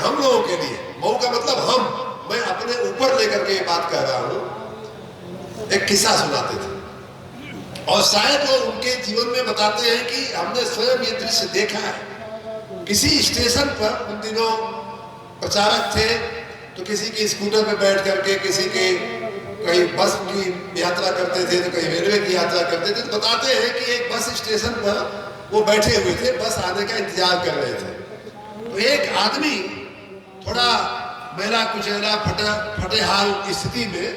हम लोगों के लिए, मऊ का मतलब हम, मैं अपने ऊपर लेकर के ये बात कह रहा हूं, एक किस्सा सुनाते थे और शायद वो उनके जीवन में बताते हैं कि हमने स्वयं ये दृश्य देखा है। किसी स्टेशन पर उन दिनों प्रचारक थे, तो किसी के स्कूटर पे बैठ करके, किसी के कहीं बस की यात्रा करते थे, तो कहीं रेलवे की यात्रा करते थे। तो बताते हैं कि एक बस स्टेशन पर वो बैठे हुए थे, बस आने का इंतजार कर रहे थे। तो एक आदमी थोड़ा मैला कुचैला फटे हाल स्थिति में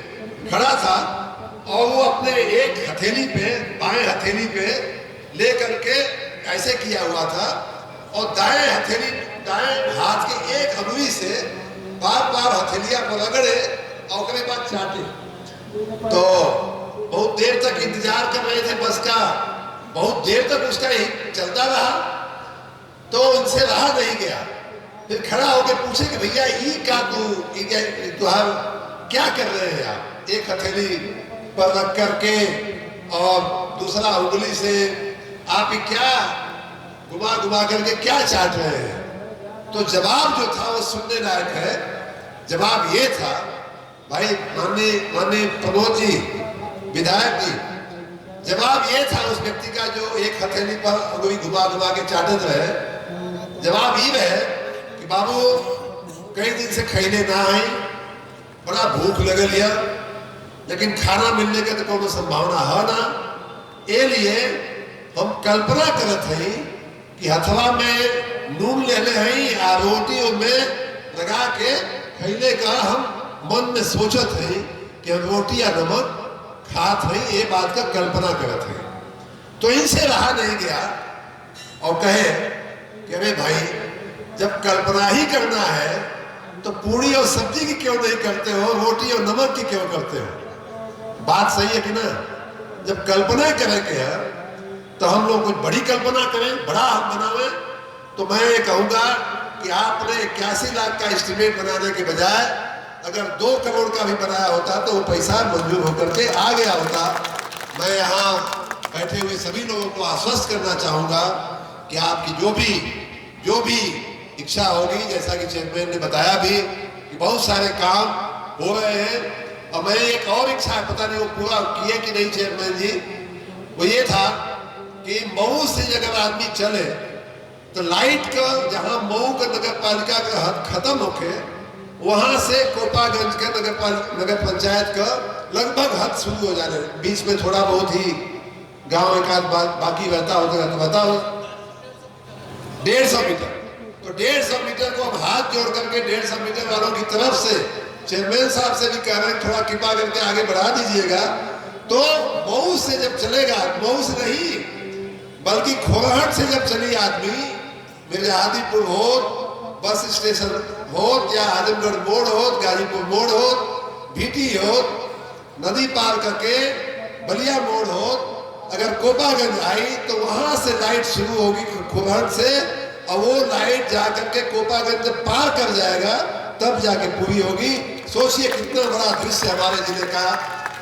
खड़ा था और वो अपने एक हथेली पे, बाएं हथेली पे ले करके ऐसे किया हुआ था और दाएं हाथ के एक अंगुली से बार बार हथेलिया को रगड़े और उसके बाद चाटे। तो बहुत देर तक इंतजार कर रहे थे बस का, बहुत देर तक उसका ही चलता रहा, तो उनसे रहा नहीं गया। फिर खड़ा होकर पूछे कि भैया ये क्या तुहार क्या कर रहे हैं आप? एक हथेली पर रख करके और दूसरा उंगली से आप क्या घुमा घुमा करके क्या चाट रहे हैं? तो जवाब जो था वो सुनने लायक है। जवाब ये था, भाई माननीय प्रमोद जी, विधायक जी, जवाब ये था उस व्यक्ति का जो एक हथेली पर उंगली घुमा घुमा के चाटत रहे। जवाब ये है कि बाबू कई दिन से खैले ना आई, बड़ा भूख लगे लिया, लेकिन खाना मिलने के तो कोनो संभावना है ना। ये लिए हम कल्पना करत हैं कि हथवा में नून ले ले हैं आ रोटियों में लगा के खैले का हम मन में सोचत हैं कि हम रोटी या नमक खात हैं, ये बात का कल्पना करत हैं। तो इनसे रहा नहीं गया और कहे कि अरे भाई जब कल्पना ही करना है तो पूरी और सब्जी की क्यों नहीं करते हो, रोटी और नमक की क्यों करते हो? बात सही है कि ना? जब कल्पना करेंगे है तो हम लोग कुछ बड़ी कल्पना करें, बड़ा हम बनावे। तो मैं ये कहूंगा कि आपने 81 लाख का एस्टिमेट बनाने के बजाय अगर 2 करोड़ का भी बनाया होता तो वो पैसा मंजूर होकर के आ गया होता। मैं यहाँ बैठे हुए सभी लोगों को आश्वस्त करना चाहूंगा कि आपकी जो भी इच्छा होगी, जैसा कि चेयरमैन ने बताया भी कि बहुत सारे काम हो रहे हैं। और मैं एक और इच्छा है, पता नहीं वो पूरा किए कि नहीं चेयरमैन जी, वो ये था कि मऊ से अगर आदमी चले तो लाइट का जहां मऊ का नगर पालिका का हद खत्म होके वहां से कोपागंज के नगर पंचायत का लगभग हद शुरू हो जाने, बीच में थोड़ा बहुत ही गांव एक आध बाकी रहता होगा तो बताओ 150 मीटर। तो 150 मीटर को अब हाथ जोड़ करके 150 मीटर वालों की तरफ से चेयरमैन साहब से भी कह रहे हैं थोड़ा कृपा करके आगे बढ़ा दीजिएगा। तो मऊ से जब चलेगा, मऊ से नहीं बल्कि खोरहट से जब चली आदमी, मिर्जाहादीपुर हो, बस स्टेशन हो, या आजमगढ़ मोड़ हो, गाजीपुर मोड़ हो, भीटी हो, नदी पार करके बलिया मोड़ हो, अगर कोपागंज आई तो वहां से लाइट शुरू होगी खोरहट से, और वो लाइट जाकर के कोपागंज जब पार कर जाएगा तब जाके पूरी होगी। सोचिए कितना बड़ा दृश्य हमारे जिले का,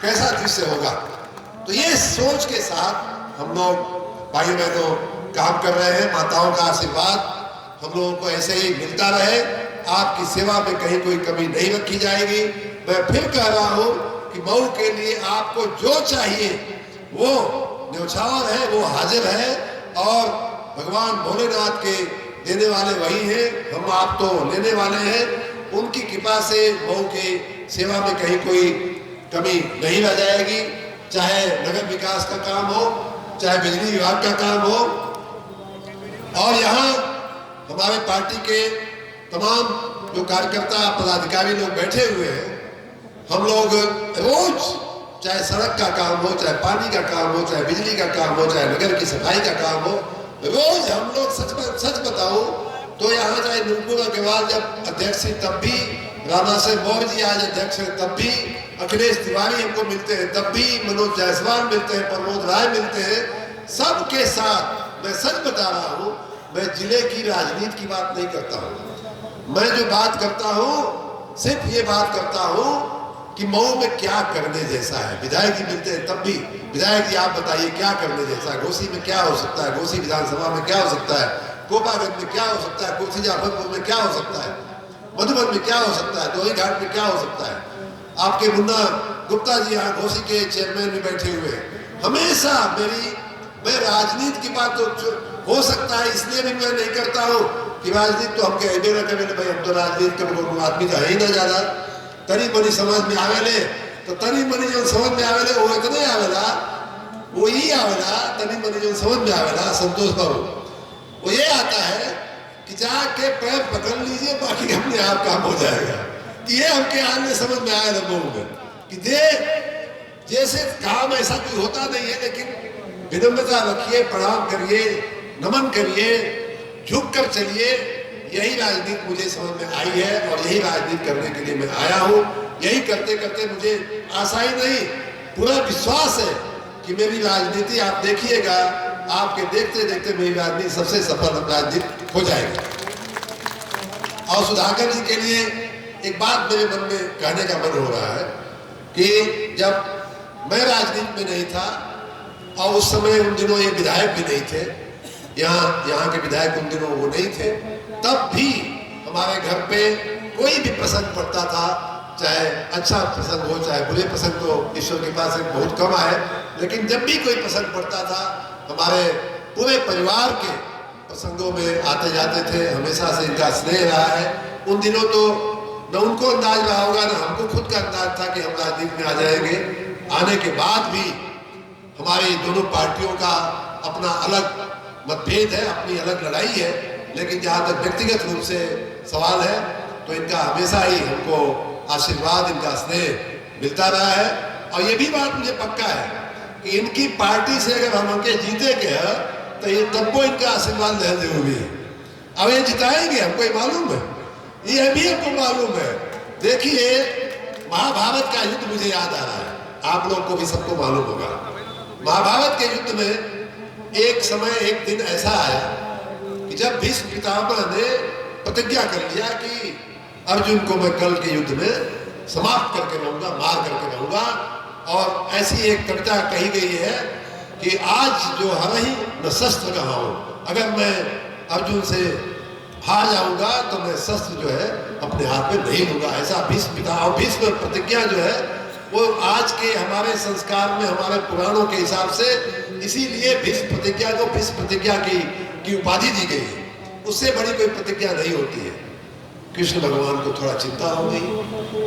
कैसा दृश्य होगा। तो ये सोच के साथ हम लोग भाई बहनों काम कर रहे हैं। माताओं का आशीर्वाद हम लोगों को ऐसे ही मिलता रहे, आपकी सेवा में कहीं कोई कमी नहीं रखी जाएगी। मैं फिर कह रहा हूं कि मऊ के लिए आपको जो चाहिए वो न्यौछावर है, वो हाजिर है, और भगवान भोलेनाथ के देने वाले वही हैं, हम आप तो लेने वाले हैं। उनकी कृपा से मऊ के सेवा में कहीं कोई कमी नहीं रह जाएगी, चाहे नगर विकास का काम हो, चाहे बिजली विभाग का काम हो। और यहाँ हमारे पार्टी के तमाम जो कार्यकर्ता पदाधिकारी लोग बैठे हुए हैं, हम लोग रोज चाहे सड़क का काम हो, चाहे पानी का काम हो, चाहे बिजली का काम हो, चाहे नगर की सफाई का काम हो, रोज हम लोग सच बताऊं तो यहाँ चाहे नुपुर अग्रवाल जब अध्यक्ष है तब भी, राणा से मौर्य जी आज अध्यक्ष है तब भी, अखिलेश तिवारी हमको मिलते हैं तब भी, मनोज जायसवाल मिलते हैं, प्रमोद राय मिलते हैं, सबके साथ मैं सच बता रहा हूँ, मैं जिले की राजनीति की बात नहीं करता हूँ। मैं जो बात करता हूँ सिर्फ ये बात करता हूँ कि मऊ में क्या करने जैसा है। विधायक जी मिलते हैं तब भी, विधायक जी आप बताइए क्या करने जैसा है, घोसी में क्या हो सकता है, घोसी विधानसभा में क्या हो सकता है, कोपागंज में क्या हो सकता है, कुर्सी जाफरपुर में क्या हो सकता है। मधुबन में क्या हो सकता है, दोही घाट में क्या हो सकता है। आपके मुन्ना गुप्ता जी यहाँ घोसी के चेयरमैन भी बैठे हुए हैं। हमेशा मैं राजनीति की बात तो हो सकता है इसलिए भी मैं नहीं करता हूँ कि राजनीति तो हम कहे ना कहे भाई हम तो राजनीति का आदमी तो है ही ना ज्यादा, तनी मनी समझ में आवेले तो तनी मनी जो समझ में आवेले वो इतने आवेला, वो ही आवेला तनी मनी जो समझ में आवेला संतोष बाबू, वो ये आता है कि जाके पैर पकड़ लीजिए बाकी अपने आप काम हो जाएगा। ये हमके आने समझ में आया लोगों में कि जैसे काम ऐसा कोई होता नहीं है, लेकिन विनम्रता रखिए, प्रणाम करिए, नमन करिए, झुक कर चलिए। यही राजनीति मुझे समझ में आई है और यही राजनीति करने के लिए मैं आया हूँ। यही करते करते मुझे आशा ही नहीं पूरा विश्वास है कि मेरी राजनीति आप देखिएगा, आपके देखते देखते मेरी राजनीति सबसे सफल राजनीति हो जाएगी। और सुधाकर जी के लिए एक बात मेरे मन में कहने का मन हो रहा है कि जब मैं राजनीति में नहीं था और उस समय उन दिनों ये विधायक भी नहीं थे, यहाँ के विधायक उन दिनों वो नहीं थे, तब भी हमारे घर पे कोई भी प्रसंग पड़ता था, चाहे अच्छा प्रसंग हो चाहे बुरे प्रसंग, तो ईश्वर के पास एक बहुत कम आए, लेकिन जब भी कोई प्रसंग पड़ता था हमारे पूरे परिवार के प्रसंगों में आते जाते थे। हमेशा से इनका स्नेह रहा है। उन दिनों तो न उनको अंदाज रहा होगा न हमको खुद का अंदाज था कि हम राजनीति में आ जाएंगे। आने के बाद भी हमारी दोनों पार्टियों का अपना अलग मतभेद है, अपनी अलग लड़ाई है, लेकिन जहाँ तक व्यक्तिगत रूप से सवाल है तो इनका हमेशा ही हमको आशीर्वाद, इनका स्नेह मिलता रहा है। और ये भी बात मुझे पक्का है कि इनकी पार्टी से अगर हम उनके जीते के हैं तो ये तब वो इनका आशीर्वाद लेते हुए अब ये जिताएंगे, हमको ये मालूम है, ये भी हमको मालूम है। देखिए महाभारत का युद्ध मुझे याद आ रहा है, आप लोग को भी सबको मालूम होगा। महाभारत के युद्ध में एक समय एक दिन ऐसा आया कि जब भीष्म पितामह ने प्रतिज्ञा कर लिया कि अर्जुन को मैं कल के युद्ध में समाप्त करके रहूंगा, मार करके रहूंगा। और ऐसी एक कविता कही गई है कि आज जो हर ही न शस्त्र कहा हूं, अगर मैं अर्जुन से हार जाऊंगा तो मैं शस्त्र जो है अपने हाथ में नहीं लूंगा। ऐसा भीष्म पिता और भीष्म प्रतिज्ञा जो है वो आज के हमारे संस्कार में, हमारे पुराणों के हिसाब से, इसीलिए भीष्म प्रतिज्ञा को भीष्म प्रतिज्ञा की उपाधि दी गई है। उससे बड़ी कोई प्रतिज्ञा नहीं होती है। कृष्ण भगवान को थोड़ा चिंता हो गई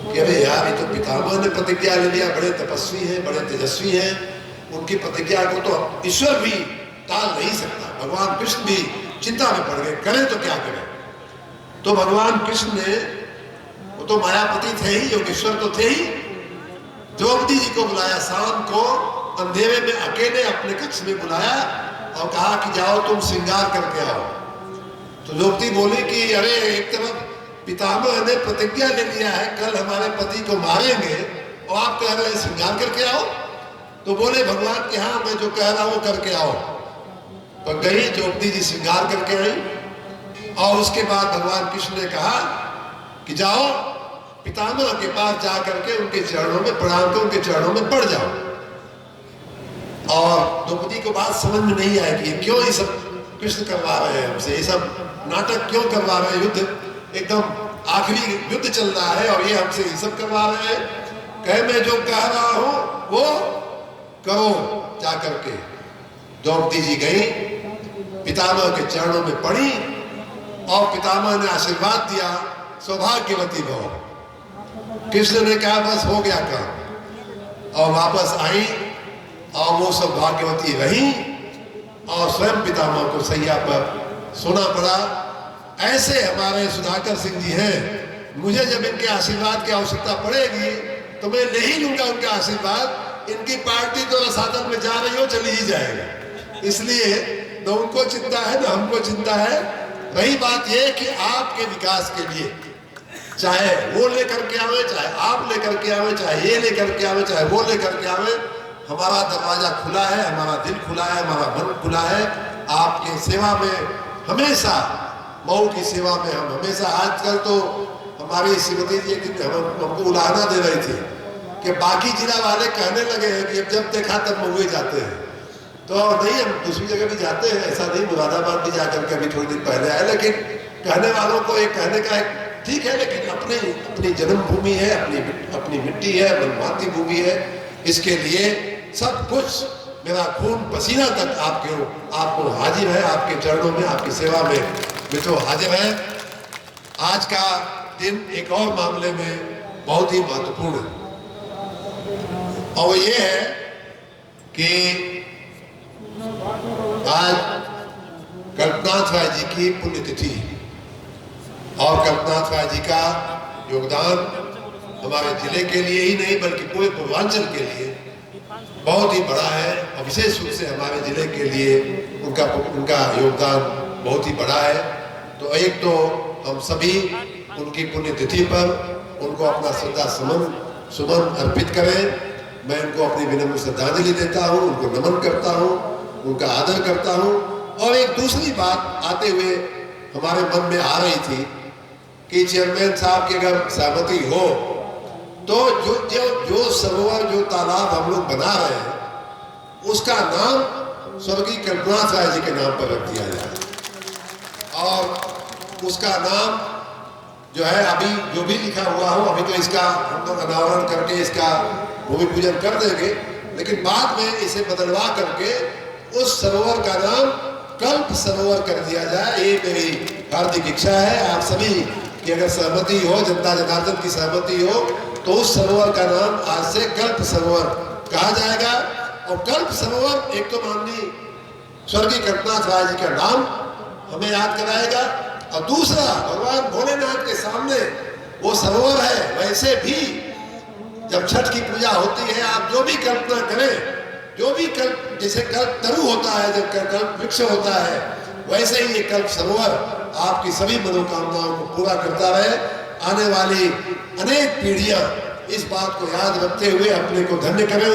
कि अरे यार ये तो पितामह ने प्रतिज्ञा ले लिया, बड़े तपस्वी है, बड़े तेजस्वी है, उनकी प्रतिज्ञा को तो ईश्वर भी टाल नहीं सकता। भगवान कृष्ण भी चिंता में पड़ गए, करें तो क्या करें। तो भगवान कृष्ण ने, वो तो मायापति थे ही, योगेश्वर तो थे ही, द्रौपदी जी को बुलाया, शाम को अंधेरे में अकेले अपने कक्ष में बुलाया और कहा कि जाओ तुम श्रृंगार करके आओ। तो द्रौपदी बोली कि अरे एक तरफ पितामह ने प्रतिज्ञा ले लिया है कल हमारे पति को मारेंगे और आप कह रहे हैं श्रृंगार करके आओ। तो बोले भगवान कि हाँ मैं जो कह रहा हूं करके आओ। तो गई द्रौपदी जी, श्रृंगार करके आई और उसके बाद भगवान कृष्ण ने कहा कि जाओ पितामह के पास जा करके उनके चरणों में प्रणाम कर उनके चरणों में पड़ जाओ। और द्रौपदी को बात समझ में नहीं आएगी क्यों ये सब कृष्ण करवा रहे हैं हमसे, ये सब नाटक क्यों करवा रहे हैं, युद्ध एकदम आखिरी युद्ध चल रहा है और ये हमसे ये सब करवा रहे हैं। कहे मैं जो कह रहा हूं वो करो जा करके। द्रौपदी जी गई, पितामह के चरणों में पड़ी और पितामह ने आशीर्वाद दिया, सौभाग्यवती भव। कृष्ण ने कहा बस हो गया काम, और वापस आई और वो सौभाग्यवती रही और स्वयं पितामह को सैया पर सोना पड़ा। ऐसे हमारे सुधाकर सिंह जी हैं। मुझे जब इनके आशीर्वाद की आवश्यकता पड़ेगी तो मैं ले ही लूंगा उनका आशीर्वाद। इनकी पार्टी तो रसातल में जा रही हो, चली ही जाएगा, इसलिए न उनको चिंता है न हमको चिंता है। रही बात यह कि आपके विकास के लिए चाहे वो लेकर के आवे, चाहे आप लेकर के आवे, चाहे ये लेकर के आवे, चाहे वो लेकर के आवे, हमारा दरवाजा खुला है, हमारा दिल खुला है, हमारा मन खुला है। आपके सेवा में हमेशा, मऊ की सेवा में हम हमेशा। आजकल तो हमारी श्रीमती जी हमको उलाहना दे रही थी कि बाकी जिला वाले कहने लगे हैं कि जब देखा तब मऊए जाते हैं। तो नहीं, हम दूसरी जगह भी जाते हैं, ऐसा नहीं, मुरादाबाद भी जाकर के अभी थोड़ी दिन पहले आए, लेकिन कहने वालों को एक कहने का एक ठीक है, लेकिन अपनी जन्मभूमि है, अपनी मिट्टी है, मातृभूमि है, इसके लिए सब कुछ मेरा खून पसीना तक आपको हाजिर है, आपके चरणों में, आपकी सेवा में मैं तो हाजिर है। आज का दिन एक और मामले में बहुत ही महत्वपूर्ण है, और वो ये है कि आज कल्पनाथ राय जी की पुण्यतिथि, और कल्पनाथ राय जी का योगदान हमारे जिले के लिए ही नहीं बल्कि पूरे पूर्वांचल के लिए बहुत ही बड़ा है, और विशेष रूप से हमारे जिले के लिए उनका योगदान बहुत ही बड़ा है। तो एक तो हम सभी उनकी पुण्यतिथि पर उनको अपना श्रद्धा सुमन अर्पित करें। मैं उनको अपनी विनम्र श्रद्धांजलि देता हूँ, उनको नमन करता हूँ, उनका आदर करता हूँ। और एक दूसरी बात आते हुए हमारे मन में आ रही थी कि चेयरमैन साहब की अगर सहमति हो तो जो सरोवर, जो तालाब हम लोग बना रहे हैं, उसका नाम स्वर्गीय कल्पनाथ राय जी के नाम पर रख दिया जाए, और उसका नाम जो है अभी जो भी लिखा हुआ हो, अभी तो इसका हम लोग अनावरण करके इसका भूमि पूजन कर देंगे, लेकिन बाद में इसे बदलवा करके उस सरोवर का नाम कल्प सरोवर कर दिया जाए। ये मेरी हार्दिक इच्छा है आप सभी की अगर सहमति हो, जनता जनार्दन की सहमति हो, तो उस सरोवर का नाम आज से कल्प सरोवर कहा जाएगा। और कल्प सरोवर एक तो माननीय स्वर्गीय कल्पनाथ राय जी का नाम हमें याद कराएगा, और दूसरा भगवान भोलेनाथ के सामने वो सरोवर है। वैसे भी जब छठ की पूजा होती है, आप जो भी कल्पना करें, जो भी कल्प, जैसे कल्प तरु होता है, जब कल्प वृक्ष होता है, वैसे ही ये कल्प सरोवर आपकी सभी मनोकामनाओं को पूरा करता रहे। आने वाली अनेक पीढ़ियां इस बात को याद रखते हुए अपने को धन्य करें।